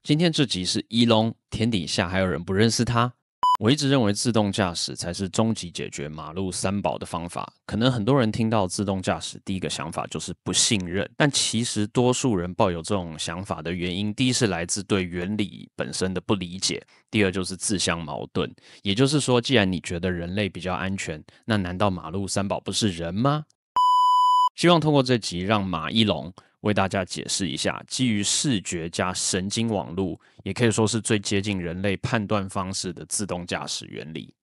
今天这集是Elon，天底下还有人不认识他？我一直认为自动驾驶才是终极解决马路三宝的方法。可能很多人听到自动驾驶，第一个想法就是不信任。但其实多数人抱有这种想法的原因，第一是来自对原理本身的不理解，第二就是自相矛盾。也就是说，既然你觉得人类比较安全，那难道马路三宝不是人吗？希望通过这集让马一龙为大家解释一下，基于视觉加神经网络，也可以说是最接近人类判断方式的自动驾驶原理。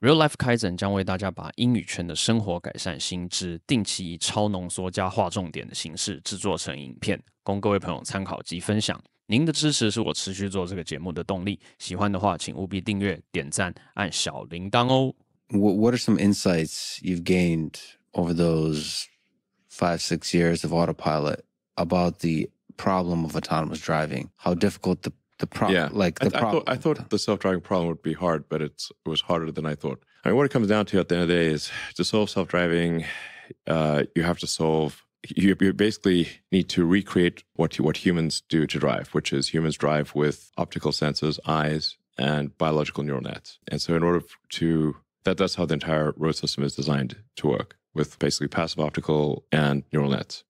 Real Life Kaizen 将为大家把英语圈的生活改善新知，定期以超浓缩加画重点的形式制作成影片，供各位朋友参考及分享。您的支持是我持续做这个节目的动力。喜欢的话，请务必订阅、点赞、按小铃铛哦。What are some insights you've gained over those 5-6 years of autopilot about the problem of autonomous driving? How difficult the problem? Yeah, I thought the self-driving problem would be hard, but it was harder than I thought. I mean, what it comes down to at the end of the day is to solve self-driving, you have to solve. You basically need to recreate what humans do to drive, which is humans drive with optical sensors, eyes, and biological neural nets. And so, in order to that's how the entire road system is designed to work, with basically passive optical and neural nets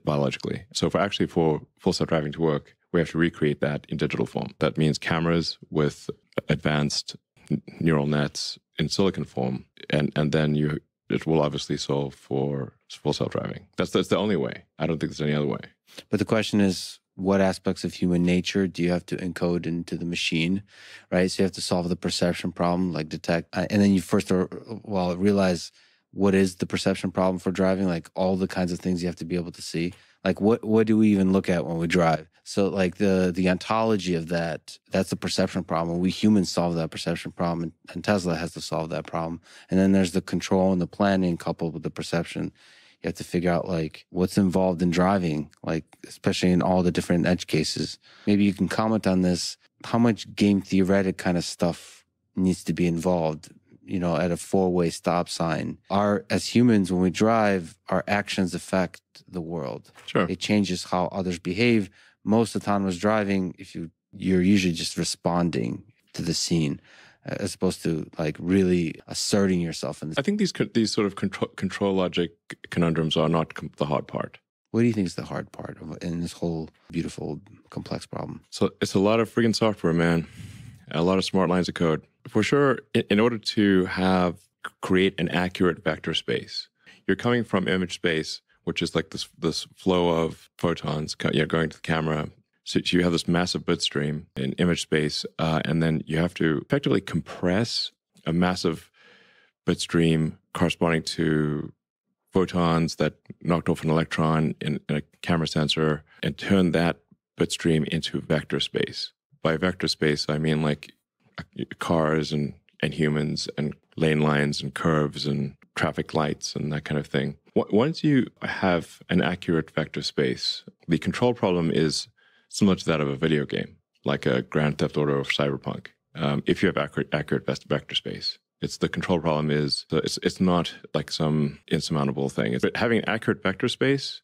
biologically. So for full self-driving to work, we have to recreate that in digital form. That means cameras with advanced neural nets in silicon form, and then it will obviously solve for full self-driving. That's the only way. I don't think there's any other way. But the question is, what aspects of human nature do you have to encode into the machine, right? So you have to solve the perception problem, like detect, and then you first realize what is the perception problem for driving, like all the kinds of things you have to be able to see. Like what do we even look at when we drive? So like the ontology of that's the perception problem. We humans solve that perception problem, and Tesla has to solve that problem. And then there's the control and the planning coupled with the perception. You have to figure out like what's involved in driving, like especially in all the different edge cases. Maybe you can comment on this. How much game theoretic kind of stuff needs to be involved, at a 4-way stop sign? As humans, when we drive, our actions affect the world. Sure. It changes how others behave. Most autonomous driving, you're usually just responding to the scene, as opposed to like really asserting yourself. I think these sort of control logic conundrums are not the hard part. What do you think is the hard part in this whole beautiful, complex problem? So it's a lot of friggin' software, man. A lot of smart lines of code. For sure, in order to create an accurate vector space, you're coming from image space, which is like this flow of photons going to the camera. So you have this massive bit stream in image space, and then you have to effectively compress a massive bit stream corresponding to photons that knocked off an electron in a camera sensor and turn that bit stream into vector space. By vector space, I mean like cars and humans and lane lines and curves and traffic lights and that kind of thing. Once you have an accurate vector space, the control problem is similar to that of a video game, like a Grand Theft Auto or Cyberpunk. If you have accurate vector space, the control problem is it's not like some insurmountable thing. But having an accurate vector space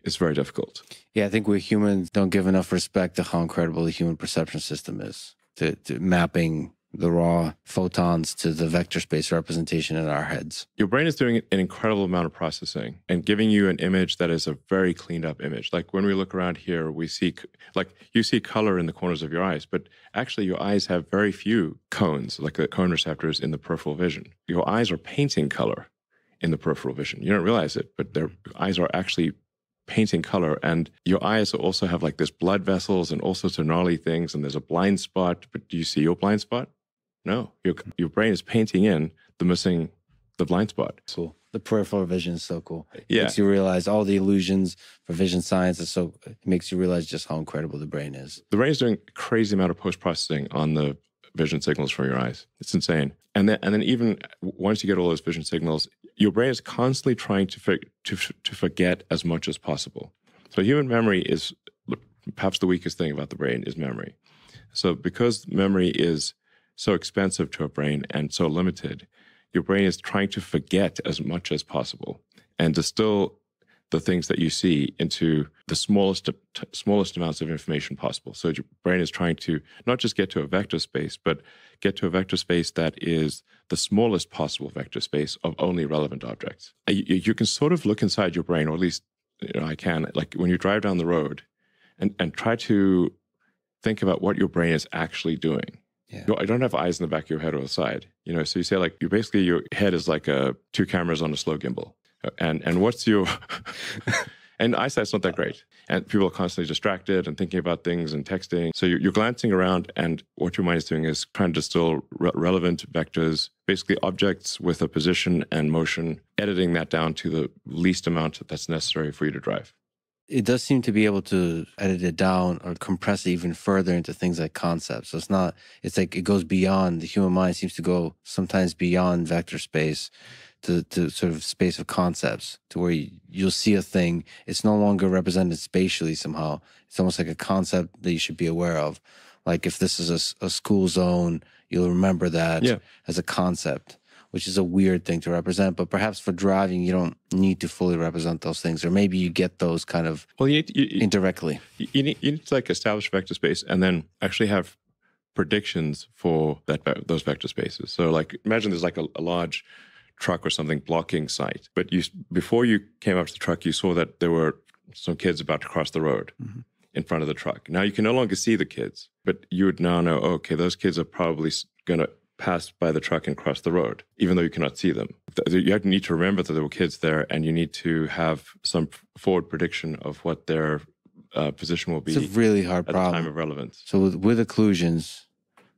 is very difficult. Yeah, I think we humans don't give enough respect to how incredible the human perception system is, to mapping the raw photons to the vector space representation in our heads. Your brain is doing an incredible amount of processing and giving you an image that is a very cleaned up image. Like when we look around here, we see, like you see color in the corners of your eyes, but actually your eyes have very few cones, like the cone receptors in the peripheral vision. Your eyes are painting color in the peripheral vision. You don't realize it, but their eyes are actually painting color, and your eyes also have like this blood vessels and all sorts of gnarly things, and there's a blind spot, but do you see your blind spot? No, your brain is painting in the blind spot. Cool. The peripheral vision is so cool. It Yeah. makes you realize all the illusions for vision science. It makes you realize just how incredible the brain is. The brain is doing a crazy amount of post-processing on the vision signals from your eyes. It's insane. And then even once you get all those vision signals, your brain is constantly trying to forget as much as possible. So human memory is perhaps the weakest thing about the brain is memory. So because memory is so expensive to a brain and so limited, your brain is trying to forget as much as possible and distill the things that you see into the smallest amounts of information possible. So your brain is trying to not just get to a vector space, but get to a vector space that is the smallest possible vector space of only relevant objects. You can sort of look inside your brain, or at least I can, like when you drive down the road and try to think about what your brain is actually doing. Yeah. I don't have eyes in the back of your head or the side, so you say like your head is like two cameras on a slow gimbal. And what's your and eyesight's not that great, and people are constantly distracted and thinking about things and texting. So you're glancing around, and what your mind is doing is trying to distill relevant vectors, basically objects with a position and motion, editing that down to the least amount that's necessary for you to drive. It does seem to be able to edit it down or compress it even further into things like concepts. So it's like it goes beyond, the human mind seems to go sometimes beyond vector space to sort of space of concepts, to where you'll see a thing. It's no longer represented spatially somehow. It's almost like a concept that you should be aware of. Like if this is a school zone, you'll remember that as a concept, which is a weird thing to represent. But perhaps for driving, you don't need to fully represent those things. Or maybe you get those kind of indirectly. You need to like establish vector space and then actually have predictions for those vector spaces. So like imagine there's like a large truck or something blocking sight. But before you came up to the truck, you saw that there were some kids about to cross the road in front of the truck. Now you can no longer see the kids, but you would now know, okay, those kids are probably going to pass by the truck and cross the road, even though you cannot see them. You need to remember that there were kids there, and you need to have some forward prediction of what their position will be. It's a really hard at problem. The time of relevance. So with occlusions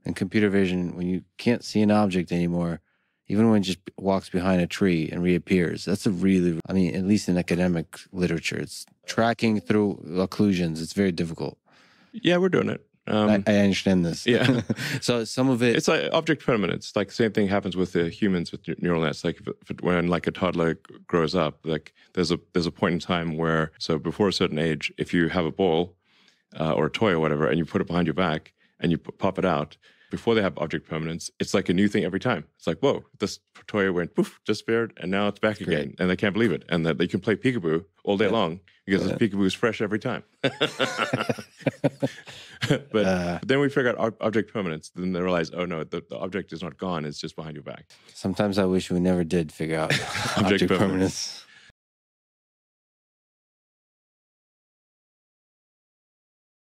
and computer vision, when you can't see an object anymore, even when it just walks behind a tree and reappears, that's at least in academic literature, it's tracking through occlusions. It's very difficult. Yeah, we're doing it. I understand this. Yeah. So some of it... It's like object permanence. Like the same thing happens with the humans with neural nets. Like when like a toddler grows up, like there's a point in time where, so before a certain age, if you have a ball or a toy or whatever, and you put it behind your back and you pop it out, before they have object permanence, it's like a new thing every time. It's like, whoa, this toy went poof, disappeared, and now it's back again. And they can't believe it. And that they can play peekaboo all day long because the peekaboo is fresh every time. But then we figure out object permanence. Then they realize, oh no, the object is not gone. It's just behind your back. Sometimes I wish we never did figure out object permanence.